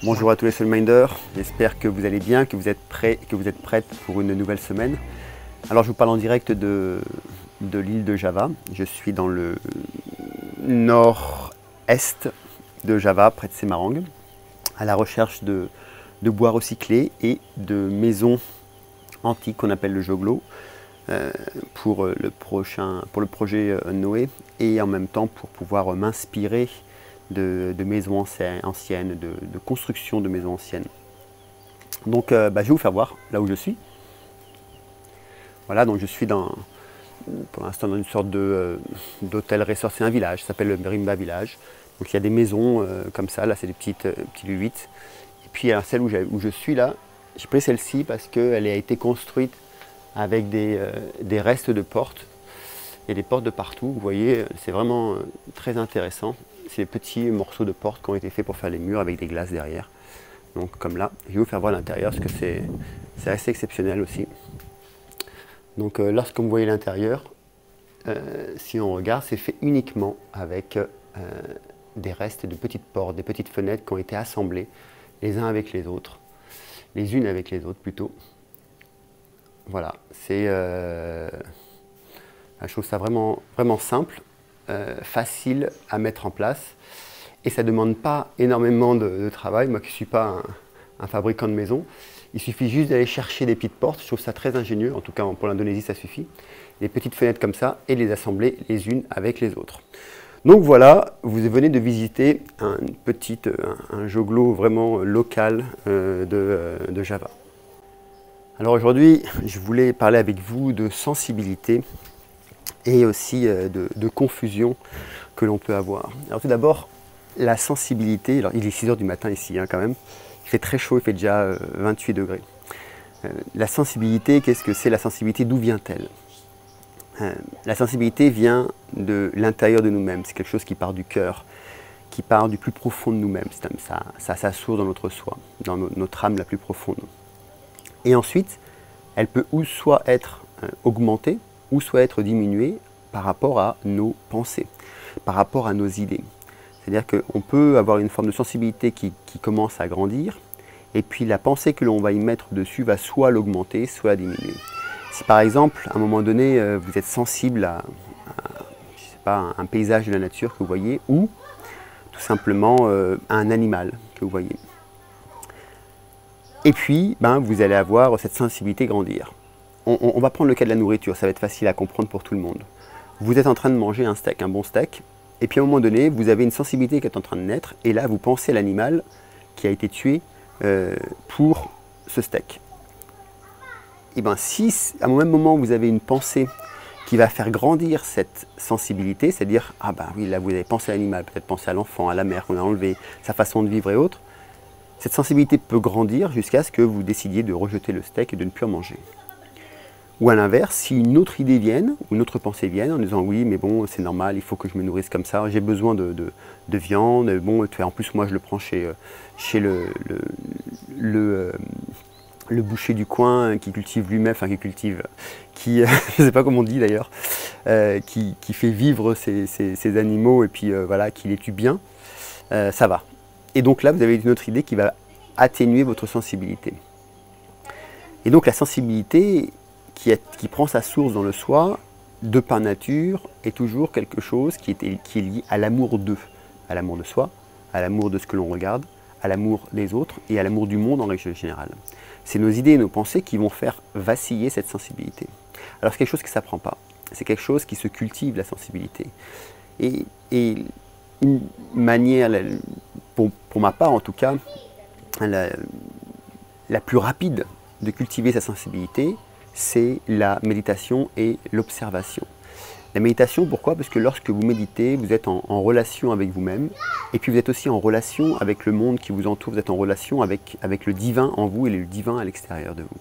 Bonjour à tous les Soulminders, j'espère que vous allez bien, que vous êtes prêts, que vous êtes prêtes pour une nouvelle semaine. Alors je vous parle en direct de l'île de Java. Je suis dans le nord-est de Java, près de Semarang, à la recherche de bois recyclés et de maisons antiques qu'on appelle le joglo pour le projet Noé, et en même temps pour pouvoir m'inspirer de maisons anciennes, de construction de maisons anciennes. Donc je vais vous faire voir là où je suis. Voilà, donc je suis pour l'instant dans une sorte d'hôtel resort, c'est un village, ça s'appelle le Merimba Village. Donc il y a des maisons comme ça, là c'est des petits U8. Et puis celle où je suis là, j'ai pris celle-ci parce qu'elle a été construite avec des restes de portes. Il y a des portes de partout, vous voyez, c'est vraiment très intéressant. C'est des petits morceaux de portes qui ont été faits pour faire les murs avec des glaces derrière. Donc comme là, je vais vous faire voir l'intérieur parce que c'est assez exceptionnel aussi. Donc lorsque vous voyez l'intérieur, si on regarde, c'est fait uniquement avec des restes de petites portes, des petites fenêtres qui ont été assemblées les uns avec les autres, les unes avec les autres plutôt. Voilà, je trouve ça vraiment, vraiment simple, facile à mettre en place, et ça ne demande pas énormément de travail. Moi qui ne suis pas un fabricant de maison, il suffit juste d'aller chercher des petites portes. Je trouve ça très ingénieux, en tout cas pour l'Indonésie ça suffit. Des petites fenêtres comme ça et les assembler les unes avec les autres. Donc voilà, vous venez de visiter un joglo vraiment local de Java. Alors aujourd'hui, je voulais parler avec vous de sensibilité et aussi de confusion que l'on peut avoir. Alors tout d'abord, la sensibilité. Alors il est 6 h du matin ici quand même, il fait très chaud, il fait déjà 28 degrés. La sensibilité, qu'est-ce que c'est la sensibilité? D'où vient-elle? La sensibilité vient de l'intérieur de nous-mêmes, c'est quelque chose qui part du cœur, qui part du plus profond de nous-mêmes, ça s'assourt dans notre soi, dans notre âme la plus profonde. Et ensuite, elle peut ou soit être augmentée, ou soit être diminuée par rapport à nos pensées, par rapport à nos idées. C'est-à-dire qu'on peut avoir une forme de sensibilité qui commence à grandir, et puis la pensée que l'on va y mettre dessus va soit l'augmenter, soit la diminuer. Si par exemple, à un moment donné, vous êtes sensible à je sais pas, un paysage de la nature que vous voyez, ou tout simplement à un animal que vous voyez, et puis vous allez avoir cette sensibilité grandir. On va prendre le cas de la nourriture, ça va être facile à comprendre pour tout le monde. Vous êtes en train de manger un steak, un bon steak, et puis à un moment donné, vous avez une sensibilité qui est en train de naître, et là vous pensez à l'animal qui a été tué pour ce steak. Et si à un même moment vous avez une pensée qui va faire grandir cette sensibilité, c'est-à-dire, ah oui, là vous avez pensé à l'animal, peut-être pensé à l'enfant, à la mère qu'on a enlevé, sa façon de vivre et autres, cette sensibilité peut grandir jusqu'à ce que vous décidiez de rejeter le steak et de ne plus en manger. Ou à l'inverse, si une autre idée vienne, ou une autre pensée vienne en disant oui, mais bon, c'est normal, il faut que je me nourrisse comme ça, j'ai besoin de viande, bon, en plus moi je le prends chez le boucher du coin qui cultive lui-même, enfin je ne sais pas comment on dit d'ailleurs, qui fait vivre ces animaux et puis voilà, qui les tue bien, ça va. Et donc là, vous avez une autre idée qui va atténuer votre sensibilité. Et donc la sensibilité qui prend sa source dans le soi, de par nature, est toujours quelque chose qui est lié à l'amour d'eux, à l'amour de soi, à l'amour de ce que l'on regarde, à l'amour des autres et à l'amour du monde en règle générale. C'est nos idées et nos pensées qui vont faire vaciller cette sensibilité. Alors c'est quelque chose qui ne s'apprend pas, c'est quelque chose qui se cultive, la sensibilité. Et une manière, pour ma part en tout cas, la plus rapide de cultiver sa sensibilité, c'est la méditation et l'observation. La méditation, pourquoi? Parce que lorsque vous méditez, vous êtes en relation avec vous-même, et puis vous êtes aussi en relation avec le monde qui vous entoure, vous êtes en relation avec le divin en vous et le divin à l'extérieur de vous.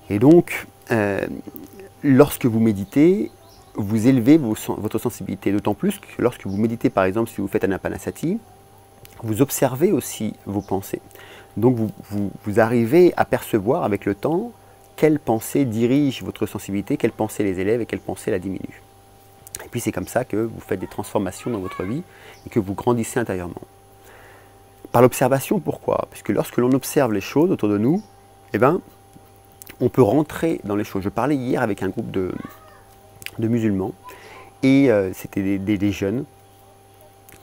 Et donc, lorsque vous méditez, vous élevez votre sensibilité, d'autant plus que lorsque vous méditez, par exemple, si vous faites Anapanasati, vous observez aussi vos pensées. Donc vous arrivez à percevoir avec le temps quelle pensée dirige votre sensibilité, quelle pensée les élève et quelle pensée la diminue. puis c'est comme ça que vous faites des transformations dans votre vie et que vous grandissez intérieurement. Par l'observation, pourquoi? Parce que lorsque l'on observe les choses autour de nous, eh ben, on peut rentrer dans les choses. Je parlais hier avec un groupe de musulmans et c'était des jeunes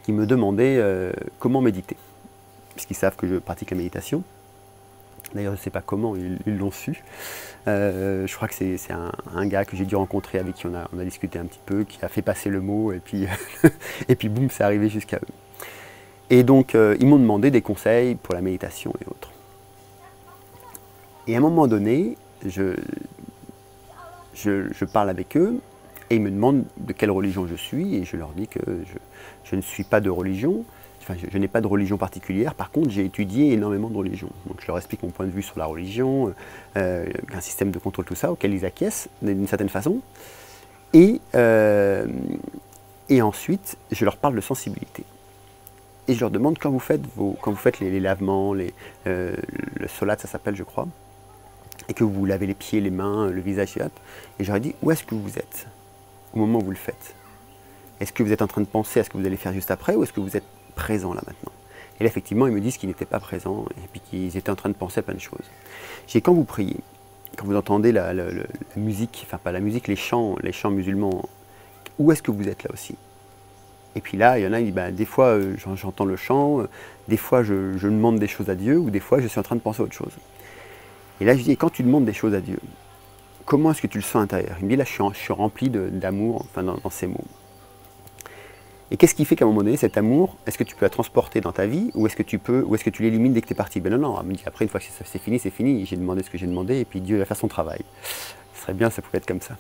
qui me demandaient comment méditer, puisqu'ils savent que je pratique la méditation. D'ailleurs, je ne sais pas comment ils l'ont su. Je crois que c'est un gars que j'ai dû rencontrer, avec qui on a discuté un petit peu, qui a fait passer le mot, et puis, et puis boum, c'est arrivé jusqu'à eux. Et donc, ils m'ont demandé des conseils pour la méditation et autres. Et à un moment donné, je parle avec eux, et ils me demandent de quelle religion je suis, et je leur dis que je ne suis pas de religion. Enfin, je n'ai pas de religion particulière, par contre j'ai étudié énormément de religions. Donc je leur explique mon point de vue sur la religion, un système de contrôle, tout ça, auquel ils acquiescent d'une certaine façon. Et ensuite, je leur parle de sensibilité. Et je leur demande, quand vous faites les lavements, le solat, ça s'appelle je crois, et que vous lavez les pieds, les mains, le visage, et je leur dis, où est-ce que vous êtes au moment où vous le faites? Est-ce que vous êtes en train de penser à ce que vous allez faire juste après, ou est-ce que vous êtes présent là maintenant? Et là, effectivement, ils me disent qu'ils n'étaient pas présents et puis qu'ils étaient en train de penser à plein de choses. J'ai quand vous priez, quand vous entendez la musique, enfin pas la musique, les chants musulmans, où est-ce que vous êtes là aussi? Et puis là, il y en a qui disent, bah, des fois j'entends le chant, des fois je demande des choses à Dieu, ou des fois je suis en train de penser à autre chose. Et là, je dis, et quand tu demandes des choses à Dieu, comment est-ce que tu le sens à l'intérieur? Il me dit, là, je suis rempli d'amour, enfin, dans ces mots. Et qu'est-ce qui fait qu'à un moment donné, cet amour, est-ce que tu peux la transporter dans ta vie, ou est-ce que tu l'élimines dès que tu es parti? Ben non, elle me dit, après, une fois que c'est fini, c'est fini. J'ai demandé ce que j'ai demandé, et puis Dieu va faire son travail. Ce serait bien, ça pouvait être comme ça.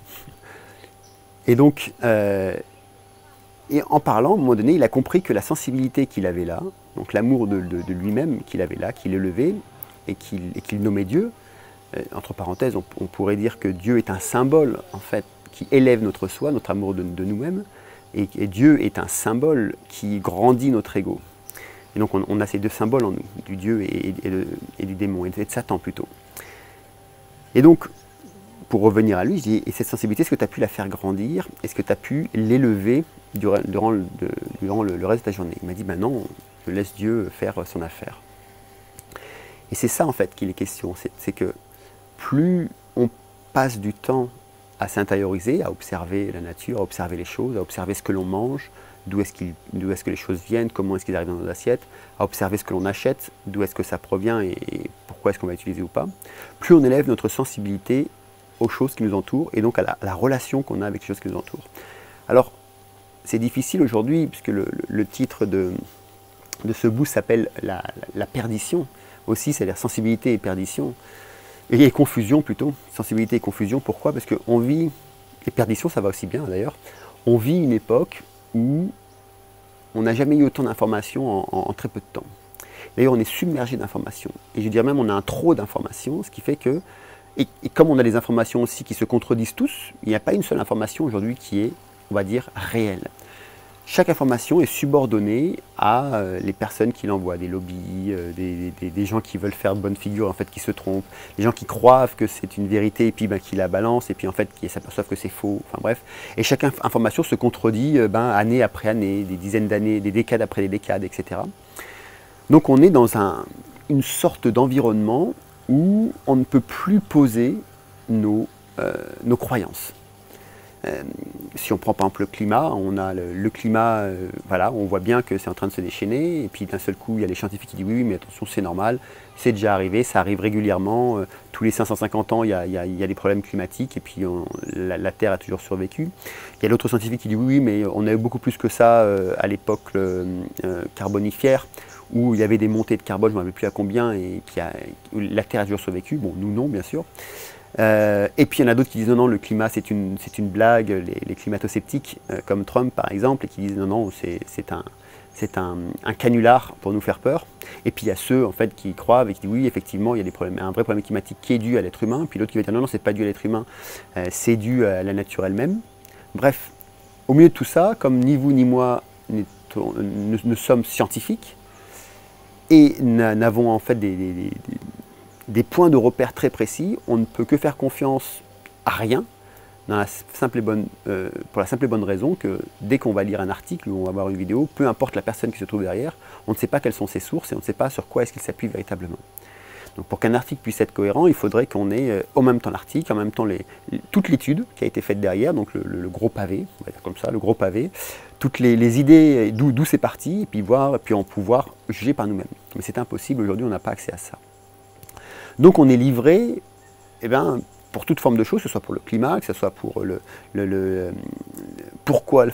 Et donc, et en parlant, à un moment donné, il a compris que la sensibilité qu'il avait là, donc l'amour de lui-même qu'il avait là, qu'il élevait, et qu'il nommait Dieu, entre parenthèses, on pourrait dire que Dieu est un symbole, en fait, qui élève notre soi, notre amour de nous-mêmes, et Dieu est un symbole qui grandit notre ego. Et donc on a ces deux symboles en nous, du Dieu et du démon, et de Satan plutôt. Et donc, pour revenir à lui, je dis, et cette sensibilité, est-ce que tu as pu la faire grandir? Est-ce que tu as pu l'élever durant le reste de ta journée? Il m'a dit, ben non, je laisse Dieu faire son affaire. Et c'est ça en fait qu'il est question, c'est que plus on passe du temps à s'intérioriser, à observer la nature, à observer les choses, à observer ce que l'on mange, d'où est-ce que les choses viennent, comment est-ce qu'ils arrivent dans nos assiettes, à observer ce que l'on achète, d'où est-ce que ça provient et pourquoi est-ce qu'on va utiliser ou pas, plus on élève notre sensibilité aux choses qui nous entourent et donc à la relation qu'on a avec les choses qui nous entourent. Alors, c'est difficile aujourd'hui, puisque le titre de ce bout s'appelle la perdition aussi, c'est-à-dire sensibilité et perdition. Et confusion plutôt, sensibilité et confusion. Pourquoi? Parce qu'on vit, et perdition ça va aussi bien d'ailleurs, on vit une époque où on n'a jamais eu autant d'informations en très peu de temps. D'ailleurs on est submergé d'informations, et je dirais même on a un trop d'informations, ce qui fait que, et comme on a des informations aussi qui se contredisent tous, il n'y a pas une seule information aujourd'hui qui est, on va dire, réelle. Chaque information est subordonnée à les personnes qui l'envoient, des lobbies, des gens qui veulent faire bonne figure, en fait, qui se trompent, des gens qui croient que c'est une vérité et puis qui la balancent et puis en fait qui s'aperçoivent que c'est faux, enfin bref. Et chaque information se contredit année après année, des dizaines d'années, des décades après des décades, etc. Donc on est dans une sorte d'environnement où on ne peut plus poser nos croyances. Si on prend par exemple le climat, on a le climat, voilà, on voit bien que c'est en train de se déchaîner, et puis d'un seul coup il y a les scientifiques qui disent oui, mais attention, c'est normal, c'est déjà arrivé, ça arrive régulièrement, tous les 550 ans il y a des problèmes climatiques, et puis la Terre a toujours survécu. Il y a l'autre scientifique qui dit oui, mais on a eu beaucoup plus que ça à l'époque carbonifère, où il y avait des montées de carbone, je ne me rappelle plus à combien, et où la Terre a toujours survécu. Bon, nous non, bien sûr. Et puis il y en a d'autres qui disent non, non, le climat c'est une blague, les climato-sceptiques comme Trump par exemple, et qui disent non, non, c'est un canular pour nous faire peur. Et puis il y a ceux en fait qui croient et qui disent oui, effectivement il y a des problèmes, un vrai problème climatique qui est dû à l'être humain, puis l'autre qui va dire non, non, c'est pas dû à l'être humain, c'est dû à la nature elle-même. Bref, au milieu de tout ça, comme ni vous ni moi ne sommes scientifiques et n'avons en fait des points de repère très précis, on ne peut que faire confiance à rien, pour la simple et bonne raison que dès qu'on va lire un article ou on va voir une vidéo, peu importe la personne qui se trouve derrière, on ne sait pas quelles sont ses sources et on ne sait pas sur quoi est-ce qu'il s'appuie véritablement. Donc pour qu'un article puisse être cohérent, il faudrait qu'on ait en même temps l'article, en même temps toute l'étude qui a été faite derrière, donc le gros pavé, on va dire comme ça, le gros pavé, toutes les idées, d'où c'est parti, et puis en pouvoir juger par nous-mêmes. Mais c'est impossible, aujourd'hui on n'a pas accès à ça. Donc on est livré, pour toute forme de choses, que ce soit pour le climat, que ce soit pour pourquoi,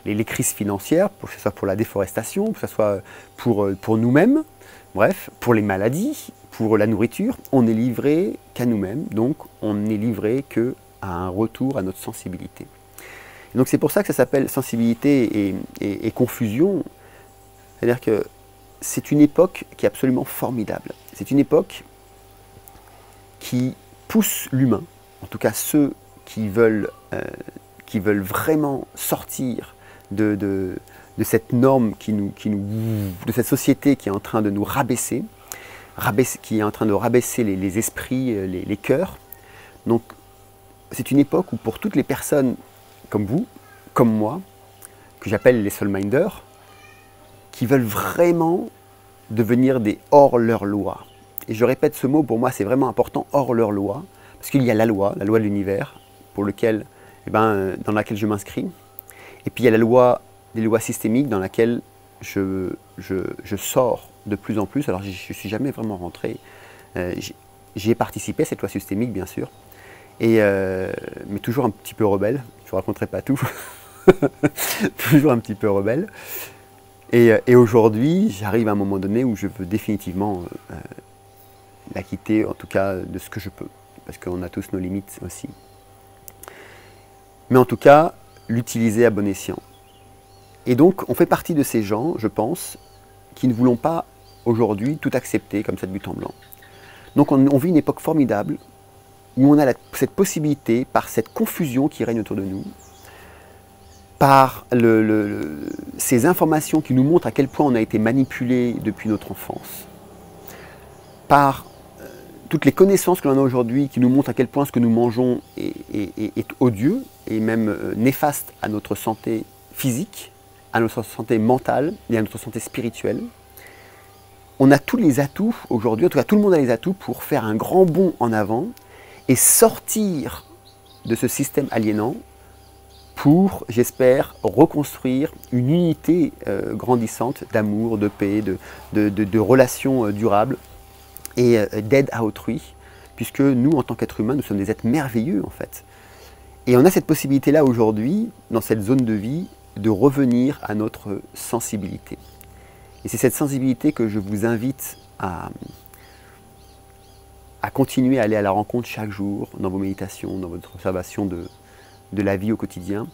les crises financières, que ce soit pour la déforestation, que ce soit pour nous-mêmes, bref, pour les maladies, pour la nourriture, on n'est livré qu'à nous-mêmes, donc on n'est livré qu'à un retour à notre sensibilité. Et donc c'est pour ça que ça s'appelle sensibilité et confusion, c'est-à-dire que c'est une époque qui est absolument formidable. C'est une époque qui pousse l'humain, en tout cas ceux qui veulent vraiment sortir de cette norme, de cette société qui est en train de nous rabaisser, qui est en train de rabaisser les esprits, les cœurs. Donc c'est une époque où pour toutes les personnes comme vous, comme moi, que j'appelle les soul-minders, qui veulent vraiment devenir des hors leur loi. Et je répète ce mot, pour moi c'est vraiment important, hors leur loi, parce qu'il y a la loi de l'univers, dans laquelle je m'inscris, et puis il y a des lois systémiques dans laquelle je sors de plus en plus. Alors je ne suis jamais vraiment rentré, j'y ai participé à cette loi systémique bien sûr, mais toujours un petit peu rebelle, je ne vous raconterai pas tout, toujours un petit peu rebelle. Et aujourd'hui, j'arrive à un moment donné où je veux définitivement la quitter, en tout cas de ce que je peux, parce qu'on a tous nos limites aussi. Mais en tout cas, l'utiliser à bon escient. Et donc, on fait partie de ces gens, je pense, qui ne voulons pas aujourd'hui tout accepter comme ça de but en blanc. Donc on vit une époque formidable où on a cette possibilité, par cette confusion qui règne autour de nous, par ces informations qui nous montrent à quel point on a été manipulé depuis notre enfance, par toutes les connaissances que l'on a aujourd'hui qui nous montrent à quel point ce que nous mangeons est odieux et même néfaste à notre santé physique, à notre santé mentale et à notre santé spirituelle. On a tous les atouts aujourd'hui, en tout cas tout le monde a les atouts pour faire un grand bond en avant et sortir de ce système aliénant pour, j'espère, reconstruire une unité grandissante d'amour, de paix, de relations durables et d'aide à autrui, puisque nous, en tant qu'êtres humains, nous sommes des êtres merveilleux en fait. Et on a cette possibilité-là aujourd'hui, dans cette zone de vie, de revenir à notre sensibilité. Et c'est cette sensibilité que je vous invite à continuer à aller à la rencontre chaque jour, dans vos méditations, dans votre observation de la vie au quotidien,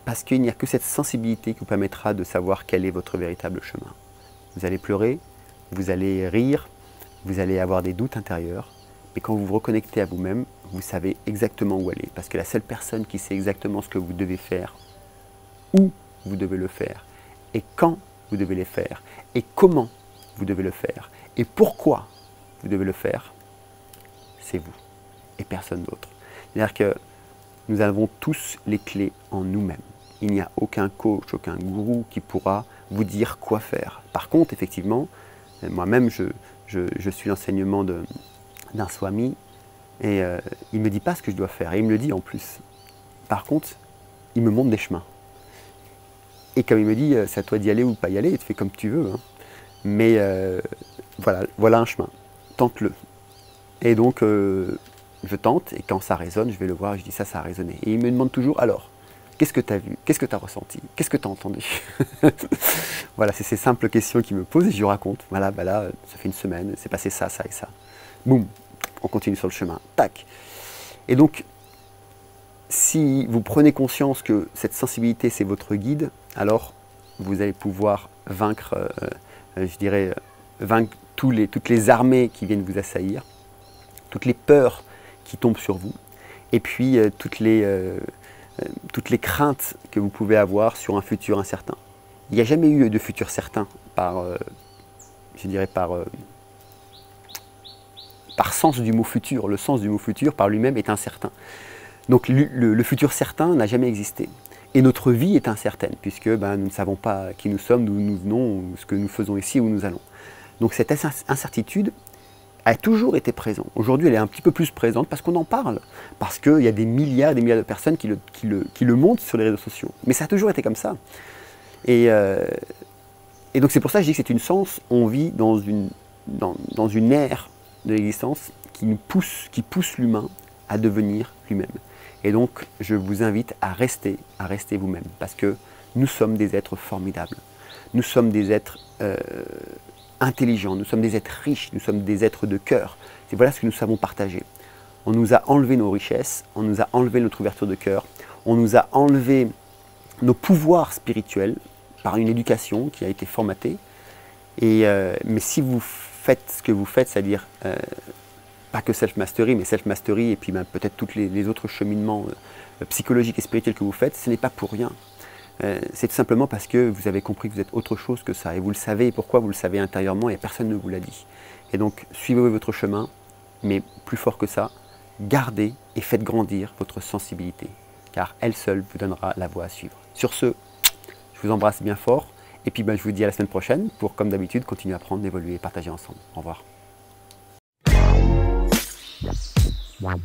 parce qu'il n'y a que cette sensibilité qui vous permettra de savoir quel est votre véritable chemin. Vous allez pleurer, vous allez rire, vous allez avoir des doutes intérieurs, mais quand vous vous reconnectez à vous-même, vous savez exactement où aller, parce que la seule personne qui sait exactement ce que vous devez faire, où vous devez le faire, et quand vous devez le faire, et comment vous devez le faire, et pourquoi vous devez le faire, c'est vous, et personne d'autre. C'est-à-dire que nous avons tous les clés en nous-mêmes. Il n'y a aucun coach, aucun gourou qui pourra vous dire quoi faire. Par contre, effectivement, moi-même, je suis l'enseignement d'un swami et il ne me dit pas ce que je dois faire. Et il me le dit en plus. Par contre, il me montre des chemins. Et comme il me dit, c'est à toi d'y aller ou pas y aller, tu fais comme tu veux. Hein. Mais voilà un chemin. Tente-le. Et donc, je tente, et quand ça résonne, je vais le voir, et je dis ça a résonné. Et il me demande toujours, alors, qu'est-ce que tu as vu? Qu'est-ce que tu as ressenti? Qu'est-ce que tu as entendu? Voilà, c'est ces simples questions qu'il me pose, et je lui raconte. Voilà, bah là, ça fait une semaine, c'est passé ça, ça et ça. Boum, on continue sur le chemin. Tac. Et donc, si vous prenez conscience que cette sensibilité, c'est votre guide, alors vous allez pouvoir vaincre, je dirais, vaincre toutes les armées qui viennent vous assaillir, toutes les peurs qui tombent sur vous, et puis toutes les craintes que vous pouvez avoir sur un futur incertain. Il n'y a jamais eu de futur certain par sens du mot futur. Le sens du mot futur par lui-même est incertain. Donc le futur certain n'a jamais existé. Et notre vie est incertaine, puisque nous ne savons pas qui nous sommes, d'où nous venons, ce que nous faisons ici, où nous allons. Donc cette incertitude a toujours été présente. Aujourd'hui, elle est un petit peu plus présente parce qu'on en parle, parce qu'il y a des milliards de personnes qui le montrent sur les réseaux sociaux. Mais ça a toujours été comme ça. Et donc c'est pour ça que je dis que c'est une sens, on vit dans une ère de l'existence qui pousse l'humain à devenir lui-même. Et donc, je vous invite à rester vous-même, parce que nous sommes des êtres formidables. Nous sommes des êtres intelligents, nous sommes des êtres riches, nous sommes des êtres de cœur. C'est voilà ce que nous savons partager. On nous a enlevé nos richesses, on nous a enlevé notre ouverture de cœur, on nous a enlevé nos pouvoirs spirituels par une éducation qui a été formatée. Mais si vous faites ce que vous faites, c'est-à-dire pas que self-mastery, mais self-mastery et puis peut-être tous les autres cheminements psychologiques et spirituels que vous faites, ce n'est pas pour rien. C'est tout simplement parce que vous avez compris que vous êtes autre chose que ça. Et vous le savez, et pourquoi vous le savez intérieurement, et personne ne vous l'a dit. Et donc, suivez votre chemin, mais plus fort que ça, gardez et faites grandir votre sensibilité, car elle seule vous donnera la voie à suivre. Sur ce, je vous embrasse bien fort, et puis je vous dis à la semaine prochaine pour, comme d'habitude, continuer à apprendre, évoluer et partager ensemble. Au revoir. Wow.